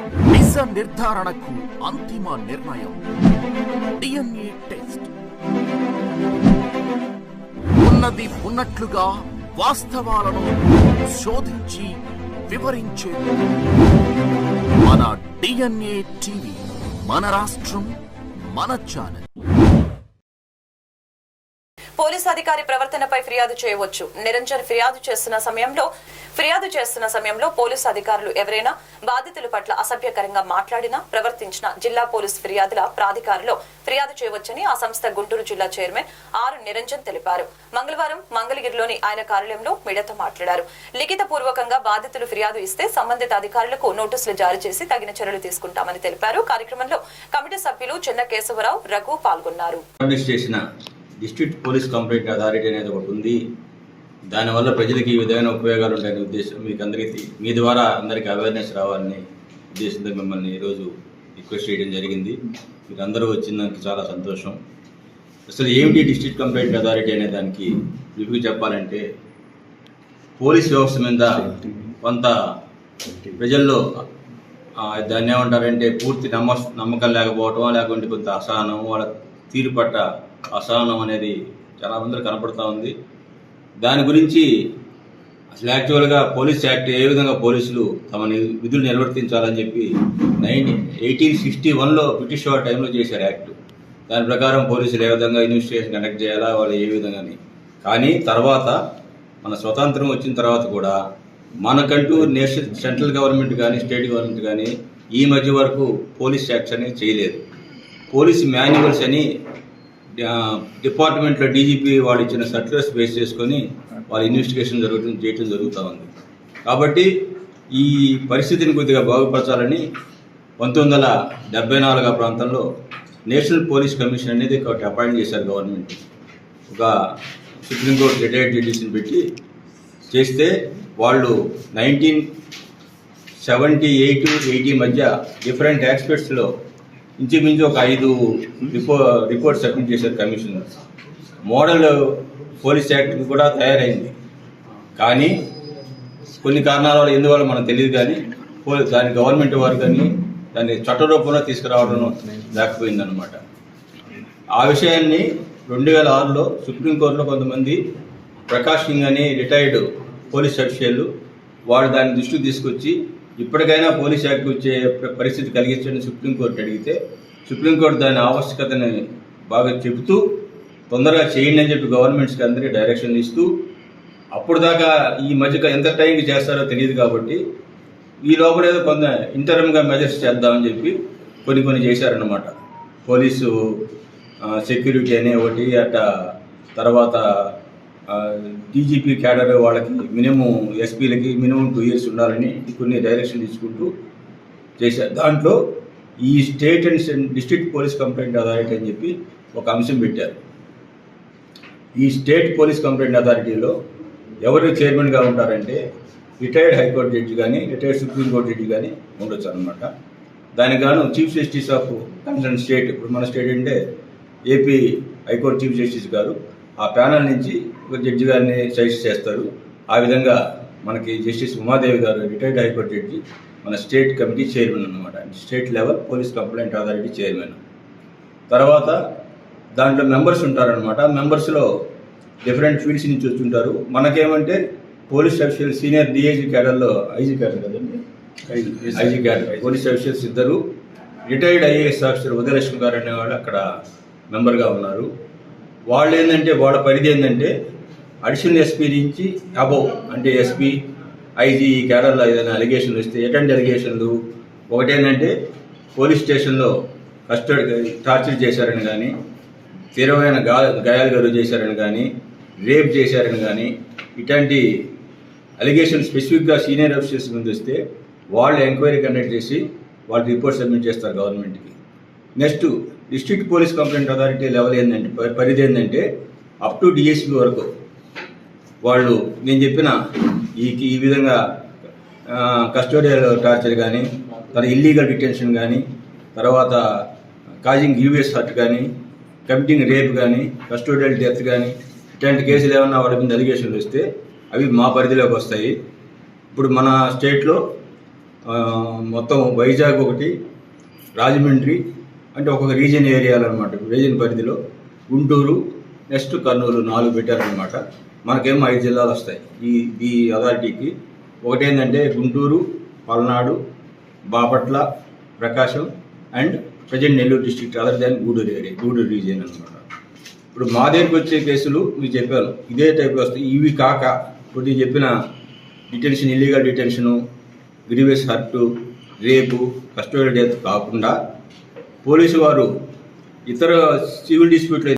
నిజ నిర్ధారణకు అంతిమ నిర్ణయం DNA టెస్ట్. ఉన్నది ఉన్నట్లుగా వాస్తవాలను శోధించి వివరించేది మన DNA టీవీ. మన రాష్ట్రం, మన ఛానల్. పోలీసు అధికారి ప్రవర్తనపై ఫిర్యాదు చేయవచ్చు. నిరంజన్ ఫిర్యాదు చేస్తున్న సమయంలో పోలీసు అధికారులు ఎవరైనా బాధితుల పట్ల అసభ్యకరంగా మాట్లాడినా, ప్రవర్తించిన జిల్లా పోలీసు ఫిర్యాదుల ప్రాధికారిలో ఫిర్యాదు చేయవచ్చని ఆ సంస్థ గుంటూరు జిల్లా చైర్మన్ ఆర్ నిరంజన్ తెలిపారు. మంగళవారం మంగళగిరిలోని ఆయన కార్యాలయంలో మీడియాతో మాట్లాడారు. లిఖిత పూర్వకంగా బాధితులు ఫిర్యాదు ఇస్తే సంబంధిత అధికారులకు నోటీసులు జారీ చేసి తగిన చర్యలు తీసుకుంటామని తెలిపారు. కార్యక్రమంలో కమిటీ సభ్యులు చెన్న కేశవరావు, రఘు పాల్గొన్నారు. డిస్ట్రిక్ట్ పోలీస్ కంప్లైంట్ అథారిటీ అనేది ఒకటి ఉంది. దానివల్ల ప్రజలకి ఈ విధమైన ఉపయోగాలు ఉంటాయనే ఉద్దేశం, మీకు అందరికీ మీ ద్వారా అందరికీ అవేర్నెస్ రావాలని ఉద్దేశంతో మిమ్మల్ని ఈరోజు రిక్వెస్ట్ చేయడం జరిగింది. మీరు అందరూ వచ్చిందానికి చాలా సంతోషం. అసలు ఏమిటి డిస్ట్రిక్ట్ కంప్లైంట్ అథారిటీ అనే దానికి మీకు చెప్పాలంటే, పోలీస్ వ్యవస్థ మీద కొంత ప్రజల్లో దాన్ని ఏమంటారంటే పూర్తి నమ్మకం లేకపోవటం, లేకుంటే కొంత అసహనం, వాళ్ళ తీరు పట్ల అసహనం అనేది చాలా మందిలో కనపడుతూ ఉంది. దాని గురించి అసలు యాక్చువల్గా పోలీస్ యాక్ట్ ఏ విధంగా పోలీసులు తమ విధులు నిర్వర్తించాలని చెప్పి 1861లో బ్రిటిష్ వారి టైంలో చేశారు యాక్ట్. దాని ప్రకారం పోలీసులు ఏ విధంగా ఇన్వెస్టిగేషన్ కండక్ట్ చేయాలా, వాళ్ళు ఏ విధంగాని. కానీ తర్వాత మన స్వతంత్రం వచ్చిన తర్వాత కూడా మనకంటూ సెంట్రల్ గవర్నమెంట్ కానీ స్టేట్ గవర్నమెంట్ కానీ ఈ మధ్య వరకు పోలీస్ యాక్ట్స్ అనేది చేయలేదు. పోలీస్ మాన్యువల్స్ అని డిపార్ట్మెంట్లో డీజీపీ వాళ్ళు ఇచ్చిన సర్క్యులర్స్ బేస్ చేసుకొని వాళ్ళ ఇన్వెస్టిగేషన్ చేయడం జరుగుతూ ఉంది. కాబట్టి ఈ పరిస్థితిని కొద్దిగా బాగుపరచాలని 1974 ప్రాంతంలో నేషనల్ పోలీస్ కమిషన్ అనేది ఒకటి అపాయింట్ చేశారు గవర్నమెంట్. ఒక సుప్రీంకోర్టు రిటైర్డ్ జడ్జెస్ని పెట్టి చేస్తే వాళ్ళు 1978-80 మధ్య డిఫరెంట్ ఆస్పెక్ట్స్లో ఇంచుమించు ఒక 5 రిపోర్ట్స్ సబ్మిట్ చేశారు కమిషన్. మోడల్ పోలీస్ యాక్ట్ కూడా తయారైంది. కానీ కొన్ని కారణాల వల్ల ఎందువల్ల మనకు తెలియదు. కానీ దాని గవర్నమెంట్ వారు కానీ దాన్ని చట్టరూపంలో తీసుకురావడం లేకపోయిందన్నమాట. ఆ విషయాన్ని 2006లో సుప్రీంకోర్టులో కొంతమంది ప్రకాష్ సింగ్ అని రిటైర్డ్ పోలీస్ అఫీషియల్ వాడు దాన్ని దృష్టికి తీసుకొచ్చి ఇప్పటికైనా పోలీస్ యాక్ట్ వచ్చే పరిస్థితి కలిగించని సుప్రీంకోర్టు అడిగితే, సుప్రీంకోర్టు దాని ఆవశ్యకతని బాగా చెబుతూ తొందరగా చేయండి అని చెప్పి గవర్నమెంట్స్కి అందరికీ డైరెక్షన్లు ఇస్తూ, అప్పుడు దాకా ఈ మధ్య ఎంత టైంకి చేస్తారో తెలియదు కాబట్టి ఈ లోపల ఏదో కొంత ఇంటర్మ్గా మెజర్స్ చేద్దామని చెప్పి కొన్ని చేశారన్నమాట. పోలీసు సెక్యూరిటీ అనే ఒకటి, అట్ట తర్వాత డీజీపీ క్యాడర్ వాళ్ళకి మినిమం, ఎస్పీలకి మినిమం 2 years ఉండాలని కొన్ని డైరెక్షన్ తీసుకుంటూ చేశారు. దాంట్లో ఈ state and district police complaint authority అని చెప్పి ఒక అంశం పెట్టారు. ఈ స్టేట్ పోలీస్ కంప్లైంట్ అథారిటీలో ఎవరు చైర్మన్గా ఉంటారంటే రిటైర్డ్ హైకోర్టు జడ్జి కానీ రిటైర్డ్ సుప్రీంకోర్టు జడ్జి కానీ ఉండొచ్చు అనమాట. దానికి గాను chief justice of concern state, ఇప్పుడు మన స్టేట్ అంటే ఏపీ హైకోర్టు చీఫ్ జస్టిస్ గారు ఆ ప్యానల్ నుంచి ఒక జడ్జి గారిని సజెస్ట్ చేస్తారు. ఆ విధంగా మనకి జస్టిస్ ఉమాదేవి గారు రిటైర్డ్ హైకోర్టు జడ్జి మన స్టేట్ కమిటీ చైర్మన్ అనమాట. State level police complaint authority chairman. తర్వాత దాంట్లో మెంబర్స్ ఉంటారనమాట. మెంబర్స్లో డిఫరెంట్ ఫీల్డ్స్ నుంచి వచ్చుంటారు. మనకేమంటే పోలీస్ అఫీషియల్ సీనియర్ డిఐజీ క్యాడర్లో ఐజీ క్యాడర్ కదండి, IG cadre police officials 2, retired IAS officer Udayalakshmi గారు అనేవాళ్ళు అక్కడ మెంబర్గా ఉన్నారు. వాళ్ళు ఏంటంటే వాళ్ళ పరిధి ఏంటంటే అడిషనల్ ఎస్పీ నుంచి అబోవ్, అంటే ఎస్పీ, ఐజీ క్యాడర్లో ఏదైనా అలిగేషన్లు వస్తే ఎటువంటి అలిగేషన్లు, ఒకటేంటంటే పోలీస్ స్టేషన్లో కస్టడీ టార్చర్ చేశారని కానీ, తీవ్రమైన గాయాలు గురి చేశారని కానీ, రేప్ చేశారని కానీ, ఇట్లాంటి అలిగేషన్ స్పెసిఫిక్గా సీనియర్ ఆఫీసర్స్ ముందు వస్తే వాళ్ళు ఎంక్వైరీ కండక్ట్ చేసి వాళ్ళు రిపోర్ట్ సబ్మిట్ చేస్తారు గవర్నమెంట్కి. Next district police complaint authority level ఏంటంటే పరిధి ఏంటంటే అప్ టు డిఎస్పీ వరకు వాళ్ళు నేను చెప్పిన ఈ విధంగా కస్టోడియల్ టార్చర్ కానీ, తర్వాత ఇల్లీగల్ డిటెన్షన్ కానీ, తర్వాత కాజింగ్ గ్రీవియస్ హర్ట్ కానీ, కమిటింగ్ రేప్ కానీ, కస్టోడియల్ డెత్ కానీ, ఇట్లాంటి కేసులు ఏమన్నా వాళ్ళ మీద అలిగేషన్లు వస్తే అవి మా పరిధిలోకి వస్తాయి. ఇప్పుడు మన స్టేట్లో మొత్తం వైజాగ్ ఒకటి, రాజమండ్రి అంటే ఒక్కొక్క రీజియన్ ఏరియాలు అనమాట. రీజియన్ పరిధిలో గుంటూరు, నెక్స్ట్ కర్నూలు 4 పెట్టారనమాట. మనకేమో 5 జిల్లాలు వస్తాయి ఈ అథారిటీకి. ఒకటేంటంటే Guntur, Palnadu, Bapatla, Prakasam and present Nellore district other than Gudur area, Gudur region అనమాట. ఇప్పుడు మా దగ్గరికి వచ్చే కేసులు మీకు చెప్పాను ఇదే టైప్ వస్తాయి. ఇవి కాక కొద్దిగా చెప్పిన డిటెన్షన్, ఇల్లీగల్ డిటెన్షను, గ్రీవియస్ హర్టు, రేపు, కస్టోడియల్ డెత్ కాకుండా పోలీసు వారు ఇతర సివిల్ డిస్ప్యూట్లు